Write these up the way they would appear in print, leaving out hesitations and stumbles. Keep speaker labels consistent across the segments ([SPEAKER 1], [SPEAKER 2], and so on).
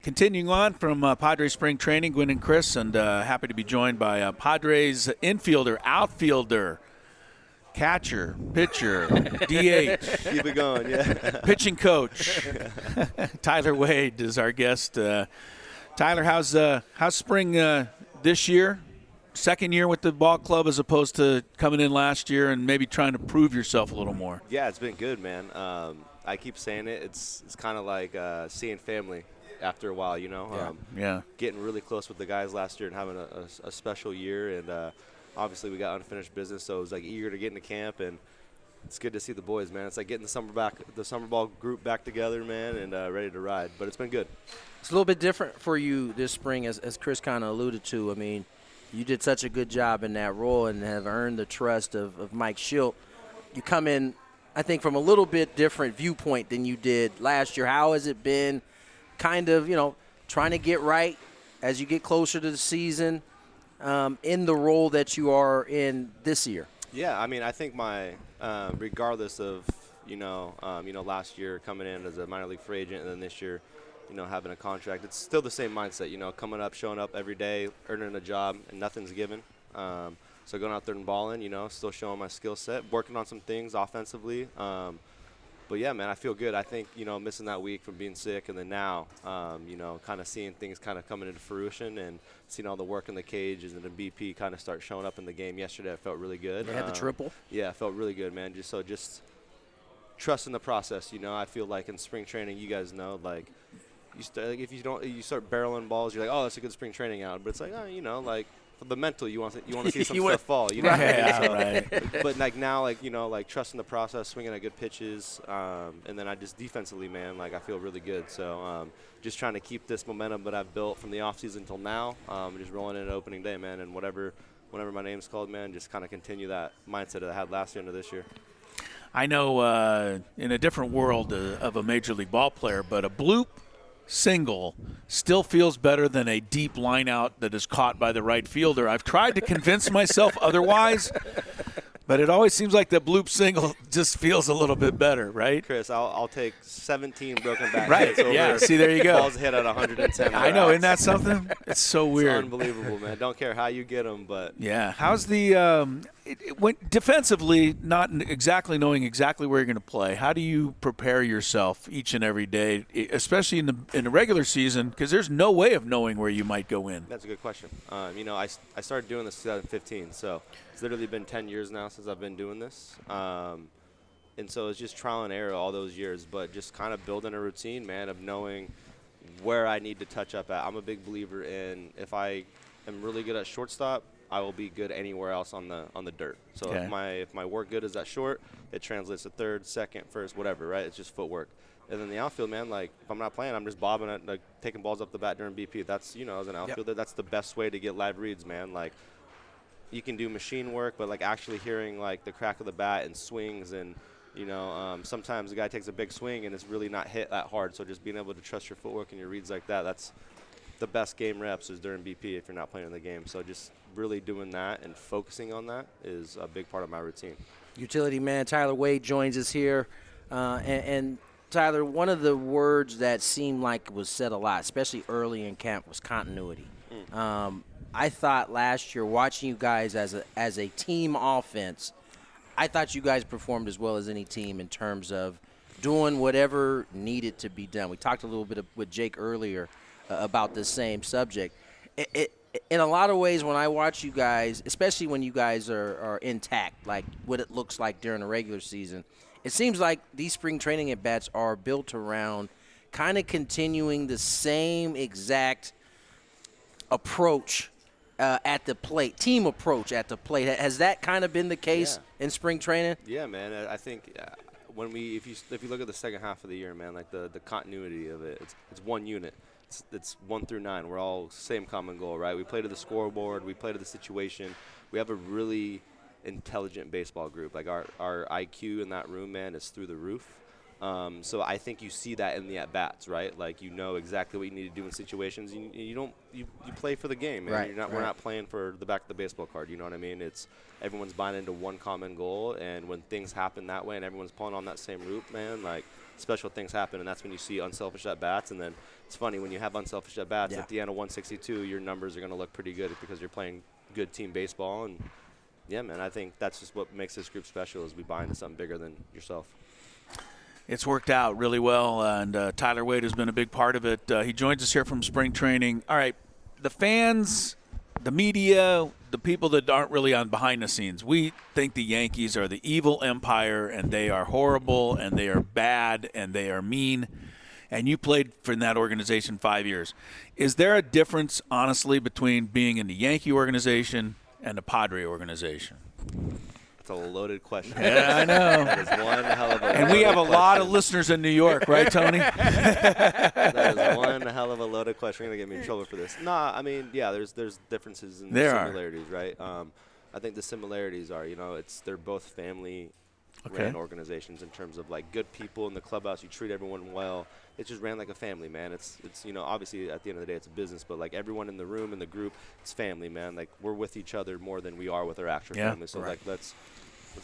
[SPEAKER 1] Continuing on from Padres spring training, Gwynn and Chris, and happy to be joined by Padres infielder, outfielder, catcher, pitcher, DH.
[SPEAKER 2] Keep it going, yeah.
[SPEAKER 1] Pitching coach. Tyler Wade is our guest. Tyler, how's spring this year? Second year with the ball club as opposed to coming in last year and maybe trying to prove yourself a little more.
[SPEAKER 2] Yeah, it's been good, man. I keep saying it. It's kind of like seeing family after a while, you know. Getting really close with the guys last year and having a special year. And obviously we got unfinished business, so it was like eager to get into camp. And it's good to see the boys, man. It's like getting the summer ball group back together, man, and ready to ride. But it's been good.
[SPEAKER 3] It's a little bit different for you this spring, as Chris kind of alluded to. I mean, you did such a good job in that role and have earned the trust of Mike Schilt. You come in, I think, from a little bit different viewpoint than you did last year. How has it been kind of, trying to get right as you get closer to the season in the role that you are in this year?
[SPEAKER 2] Yeah, I mean, I think my regardless of, last year coming in as a minor league free agent and then this year, having a contract, it's still the same mindset, coming up, showing up every day, earning a job, and nothing's given. So going out there and balling, still showing my skill set, working on some things offensively. But, yeah, man, I feel good. I think, missing that week from being sick and then now, kind of seeing things kind of coming into fruition and seeing all the work in the cages and the BP kind of start showing up in the game yesterday. I felt really good.
[SPEAKER 3] They had the triple?
[SPEAKER 2] Yeah, I felt really good, man. Just trusting the process, I feel like in spring training, you guys know, like, if you start barreling balls, you're like, oh, that's a good spring training out. But it's like, for the mental, you want to see some stuff fall.
[SPEAKER 1] Right.
[SPEAKER 2] But like now, trusting the process, swinging at good pitches, and then I just defensively, man, I feel really good. So just trying to keep this momentum that I've built from the offseason until now, just rolling in at opening day, man, and whenever my name's called, man, just kind of continue that mindset that I had last year into this year.
[SPEAKER 1] I know in a different world of a major league ball player, but a bloop single still feels better than a deep line out that is caught by the right fielder. I've tried to convince myself otherwise, but it always seems like the bloop single just feels a little bit better, right?
[SPEAKER 2] Chris, I'll take 17 broken back
[SPEAKER 1] right.
[SPEAKER 2] hits over.
[SPEAKER 1] Yeah, see, there you go.
[SPEAKER 2] Balls hit at 110.
[SPEAKER 1] I know, isn't that something? It's so weird.
[SPEAKER 2] It's unbelievable, man. Don't care how you get them, but
[SPEAKER 1] yeah. How's the it went defensively, not exactly knowing exactly where you're going to play? How do you prepare yourself each and every day, especially in the regular season, because there's no way of knowing where you might go in?
[SPEAKER 2] That's a good question. I started doing this in 2015, so it's literally been 10 years now since I've been doing this. And so it's just trial and error all those years, but just kind of building a routine, man, of knowing where I need to touch up at. I'm a big believer in if I am really good at shortstop, I will be good anywhere else on the dirt. So
[SPEAKER 1] okay.
[SPEAKER 2] if my work good is at short, it translates to third, second, first, whatever, right? It's just footwork. And then the outfield, man, if I'm not playing, I'm just bobbing at, taking balls up the bat during BP. That's, as an outfielder, that's the best way to get live reads, man. You can do machine work, but, actually hearing, the crack of the bat and swings and, sometimes the guy takes a big swing and it's really not hit that hard. So just being able to trust your footwork and your reads like that, that's the best game reps is during BP if you're not playing in the game. So just really doing that and focusing on that is a big part of my routine.
[SPEAKER 3] Utility man Tyler Wade joins us here. And Tyler, one of the words that seemed like was said a lot, especially early in camp, was continuity. I thought last year, watching you guys as a team offense, I thought you guys performed as well as any team in terms of doing whatever needed to be done. We talked a little bit with Jake earlier about the same subject. In a lot of ways, when I watch you guys, especially when you guys are intact, like what it looks like during the regular season, it seems like these spring training at-bats are built around kind of continuing the same exact approach at the plate, team approach at the plate. Has that kind of been the case in spring training?
[SPEAKER 2] Yeah, man. I think if you look at the second half of the year, man, the continuity of it, it's one unit. It's 1 through 9. We're all same common goal, right? We play to the scoreboard. We play to the situation. We have a really intelligent baseball group. Our IQ in that room, man, is through the roof. So I think you see that in the at-bats, right? Like, you know exactly what you need to do in situations. You play for the game, man.
[SPEAKER 3] Right,
[SPEAKER 2] We're not playing for the back of the baseball card. You know what I mean? It's everyone's buying into one common goal, and when things happen that way and everyone's pulling on that same route, man, like, special things happen, and that's when you see unselfish at-bats. And then it's funny, when you have unselfish at-bats, at the end of 162, your numbers are going to look pretty good because you're playing good team baseball. And, yeah, man, I think that's just what makes this group special is we buy into something bigger than yourself.
[SPEAKER 1] It's worked out really well, and Tyler Wade has been a big part of it. He joins us here from spring training. All right, the fans, the media, the people that aren't really on behind the scenes, we think the Yankees are the evil empire, and they are horrible, and they are bad, and they are mean. And you played for that organization 5 years. Is there a difference, honestly, between being in the Yankee organization and the Padre organization?
[SPEAKER 2] That's a loaded question.
[SPEAKER 1] Yeah, I know.
[SPEAKER 2] That is one hell of a
[SPEAKER 1] And we have a
[SPEAKER 2] loaded
[SPEAKER 1] lot
[SPEAKER 2] question.
[SPEAKER 1] of listeners in New York, right, Tony?
[SPEAKER 2] That is one hell of a loaded question. You're going to get me in trouble for this. Nah, I mean, yeah, there's differences and similarities, right? I think the similarities are, they're both family-ran organizations in terms of, like, good people in the clubhouse. You treat everyone well. It just ran like a family, man. It's obviously at the end of the day it's a business, but, like, everyone in the room, in the group, it's family, man. Like, we're with each other more than we are with our actual family. So, like, let's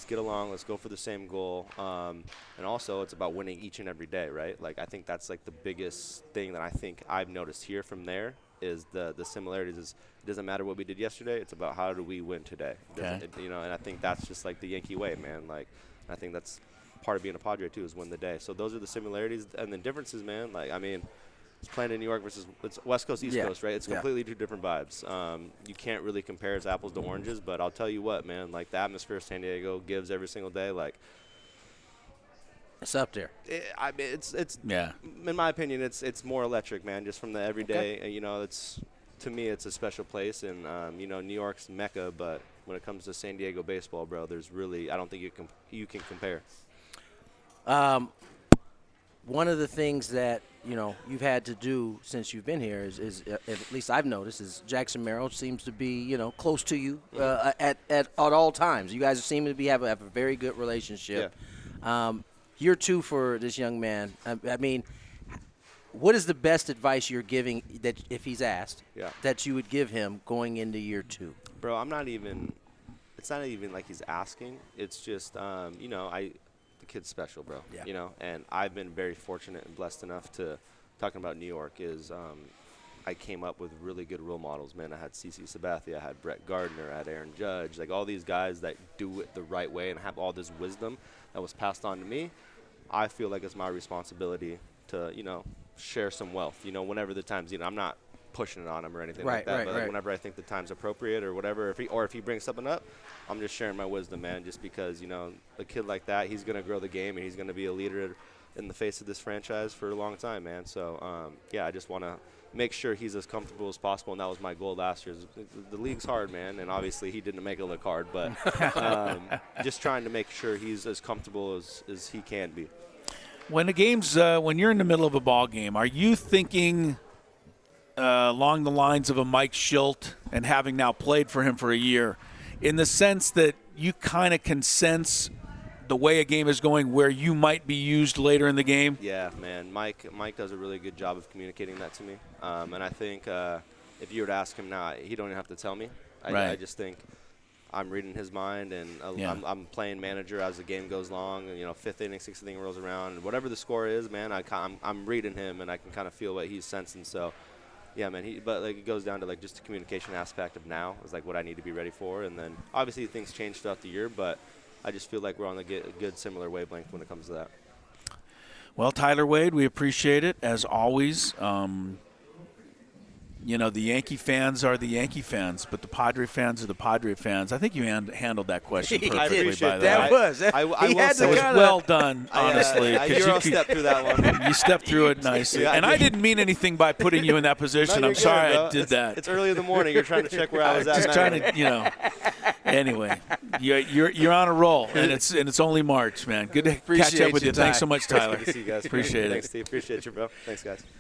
[SPEAKER 2] get along. Let's go for the same goal. And also, it's about winning each and every day, right? Like, I think that's, like, the biggest thing that I think I've noticed here from there is the similarities. Is it doesn't matter what we did yesterday. It's about how do we win today. And I think that's just, like, the Yankee way, man. Like, I think that's part of being a Padre, too, is win the day. So those are the similarities. And the differences, man, like, I mean, it's playing in New York versus it's West Coast, East Coast, right? It's completely two different vibes. You can't really compare it's apples to oranges, but I'll tell you what, man, like, the atmosphere San Diego gives every single day, like,
[SPEAKER 3] it's up there.
[SPEAKER 2] I mean, it's in my opinion, it's more electric, man, just from the everyday. It's, to me, it's a special place, and New York's Mecca, but when it comes to San Diego baseball, bro, there's really, I don't think you can compare.
[SPEAKER 3] One of the things that you've had to do since you've been here is at least I've noticed, is Jackson Merrill seems to be close to you at all times. You guys seem to have a very good relationship.
[SPEAKER 2] Yeah.
[SPEAKER 3] Year 2 for this young man. I mean, what is the best advice you're giving that if he's asked that you would give him going into year 2?
[SPEAKER 2] Bro, it's not even like he's asking. It's just the kid's special, bro.
[SPEAKER 3] Yeah.
[SPEAKER 2] And I've been very fortunate and blessed enough to, talking about New York, is I came up with really good role models, man. I had CeCe Sabathia, I had Brett Gardner, I had Aaron Judge, like all these guys that do it the right way and have all this wisdom that was passed on to me. I feel like it's my responsibility to, share some wealth, whenever the times, I'm not pushing it on him or anything like that, but whenever I think the time's appropriate or whatever, if he brings something up, I'm just sharing my wisdom, man, just because, a kid like that, he's going to grow the game and he's going to be a leader in the face of this franchise for a long time, man. So, I just want to make sure he's as comfortable as possible, and that was my goal last year. The league's hard, man, and obviously he didn't make it look hard, but just trying to make sure he's as comfortable as he can be.
[SPEAKER 1] When the game's when you're in the middle of a ball game, are you thinking along the lines of a Mike Schilt, and having now played for him for a year, in the sense that you kind of can sense the way a game is going, where you might be used later in the game?
[SPEAKER 2] Yeah, man. Mike does a really good job of communicating that to me. And I think if you were to ask him now, he don't even have to tell me. I just think I'm reading his mind, and I'm playing manager as the game goes along. And, fifth inning, sixth inning rolls around, and whatever the score is, man, I'm reading him, and I can kind of feel what he's sensing. So, yeah, man. But it goes down to like just the communication aspect of now is like what I need to be ready for, and then obviously things change throughout the year, but I just feel like we're on a good similar wavelength when it comes to that.
[SPEAKER 1] Well, Tyler Wade, we appreciate it as always. The Yankee fans are the Yankee fans, but the Padre fans are the Padre fans. I think you handled that question perfectly, by the way. That was well done, honestly.
[SPEAKER 2] I Euro-stepped through that one.
[SPEAKER 1] You stepped through it nicely.
[SPEAKER 2] Yeah,
[SPEAKER 1] I didn't mean anything by putting you in that position.
[SPEAKER 2] No,
[SPEAKER 1] I'm sorry
[SPEAKER 2] good,
[SPEAKER 1] I did that.
[SPEAKER 2] It's early in the morning. You're trying to check where I was at.
[SPEAKER 1] Just trying to, Anyway, you're on a roll, and it's only March, man. Good to catch up with you. Thanks so much, Tyler.
[SPEAKER 2] Good to see you guys.
[SPEAKER 1] Appreciate it.
[SPEAKER 2] Thanks, Steve. Appreciate you, bro. Thanks, guys.